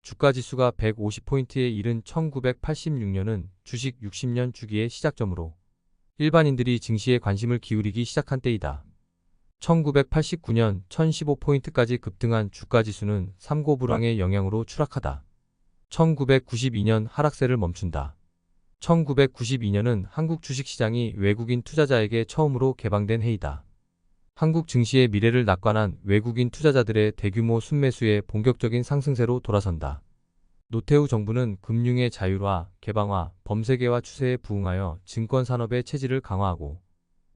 주가지수가 150포인트에 이른 1986년은 주식 60년 주기의 시작점으로 일반인들이 증시에 관심을 기울이기 시작한 때이다. 1989년 1015포인트까지 급등한 주가지수는 삼고불황의 영향으로 추락하다. 1992년 하락세를 멈춘다. 1992년은 한국 주식시장이 외국인 투자자에게 처음으로 개방된 해이다. 한국 증시의 미래를 낙관한 외국인 투자자들의 대규모 순매수에 본격적인 상승세로 돌아선다. 노태우 정부는 금융의 자율화, 개방화, 범세계화 추세에 부응하여 증권산업의 체질을 강화하고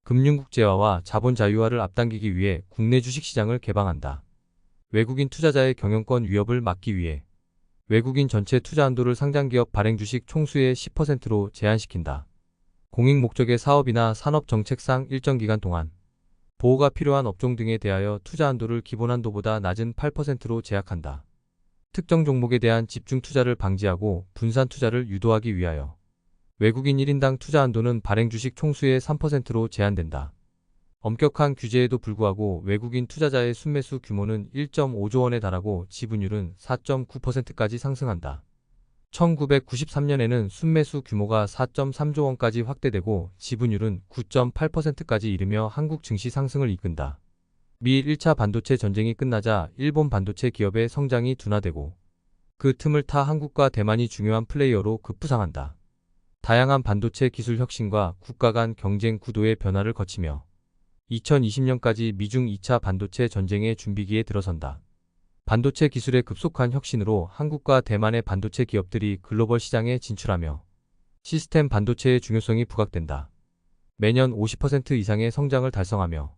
금융국제화와 자본 자유화를 앞당기기 위해 국내 주식시장을 개방한다. 외국인 투자자의 경영권 위협을 막기 위해 외국인 전체 투자 한도를 상장기업 발행주식 총수의 10%로 제한시킨다. 공익 목적의 사업이나 산업 정책상 일정 기간 동안 보호가 필요한 업종 등에 대하여 투자 한도를 기본 한도보다 낮은 8%로 제약한다. 특정 종목에 대한 집중 투자를 방지하고 분산 투자를 유도하기 위하여 외국인 1인당 투자 한도는 발행주식 총수의 3%로 제한된다. 엄격한 규제에도 불구하고 외국인 투자자의 순매수 규모는 1.5조 원에 달하고 지분율은 4.9%까지 상승한다. 1993년에는 순매수 규모가 4.3조 원까지 확대되고 지분율은 9.8%까지 이르며 한국 증시 상승을 이끈다. 미일 1차 반도체 전쟁이 끝나자 일본 반도체 기업의 성장이 둔화되고 그 틈을 타 한국과 대만이 중요한 플레이어로 급부상한다. 다양한 반도체 기술 혁신과 국가 간 경쟁 구도의 변화를 거치며 2020년까지 미중 2차 반도체 전쟁의 준비기에 들어선다. 반도체 기술의 급속한 혁신으로 한국과 대만의 반도체 기업들이 글로벌 시장에 진출하며 시스템 반도체의 중요성이 부각된다. 매년 50% 이상의 성장을 달성하며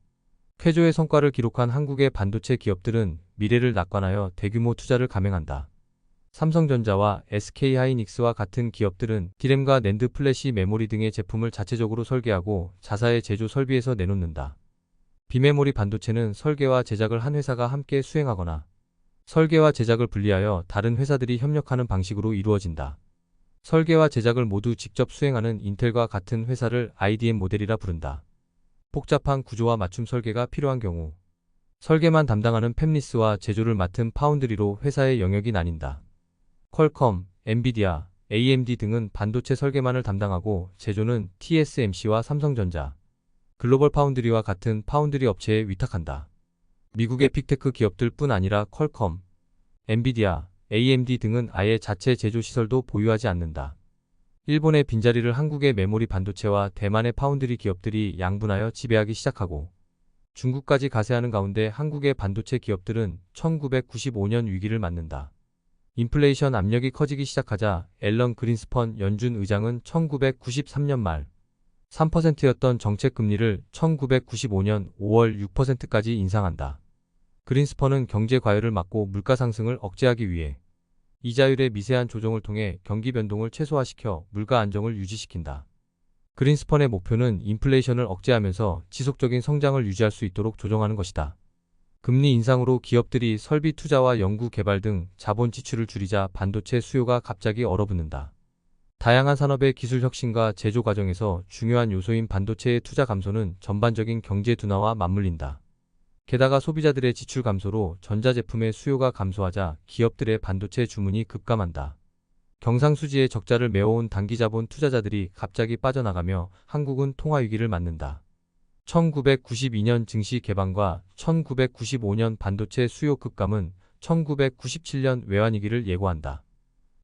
쾌조의 성과를 기록한 한국의 반도체 기업들은 미래를 낙관하여 대규모 투자를 감행한다. 삼성전자와 SK하이닉스와 같은 기업들은 D램과 낸드 플래시 메모리 등의 제품을 자체적으로 설계하고 자사의 제조 설비에서 내놓는다. 비메모리 반도체는 설계와 제작을 한 회사가 함께 수행하거나 설계와 제작을 분리하여 다른 회사들이 협력하는 방식으로 이루어진다. 설계와 제작을 모두 직접 수행하는 인텔과 같은 회사를 IDM 모델이라 부른다. 복잡한 구조와 맞춤 설계가 필요한 경우 설계만 담당하는 팹리스와 제조를 맡은 파운드리로 회사의 영역이 나뉜다. 퀄컴, 엔비디아, AMD 등은 반도체 설계만을 담당하고 제조는 TSMC와 삼성전자, 글로벌 파운드리와 같은 파운드리 업체에 위탁한다. 미국의 빅테크 기업들 뿐 아니라 퀄컴, 엔비디아, AMD 등은 아예 자체 제조 시설도 보유하지 않는다. 일본의 빈자리를 한국의 메모리 반도체와 대만의 파운드리 기업들이 양분하여 지배하기 시작하고 중국까지 가세하는 가운데 한국의 반도체 기업들은 1995년 위기를 맞는다. 인플레이션 압력이 커지기 시작하자 앨런 그린스펀 연준 의장은 1993년 말 3%였던 정책 금리를 1995년 5월 6%까지 인상한다. 그린스펀은 경제 과열을 막고 물가 상승을 억제하기 위해 이자율의 미세한 조정을 통해 경기 변동을 최소화시켜 물가 안정을 유지시킨다. 그린스펀의 목표는 인플레이션을 억제하면서 지속적인 성장을 유지할 수 있도록 조정하는 것이다. 금리 인상으로 기업들이 설비 투자와 연구 개발 등 자본 지출을 줄이자 반도체 수요가 갑자기 얼어붙는다. 다양한 산업의 기술 혁신과 제조 과정에서 중요한 요소인 반도체의 투자 감소는 전반적인 경제 둔화와 맞물린다. 게다가 소비자들의 지출 감소로 전자제품의 수요가 감소하자 기업들의 반도체 주문이 급감한다. 경상수지의 적자를 메워온 단기자본 투자자들이 갑자기 빠져나가며 한국은 통화위기를 맞는다. 1992년 증시 개방과 1995년 반도체 수요 급감은 1997년 외환위기를 예고한다.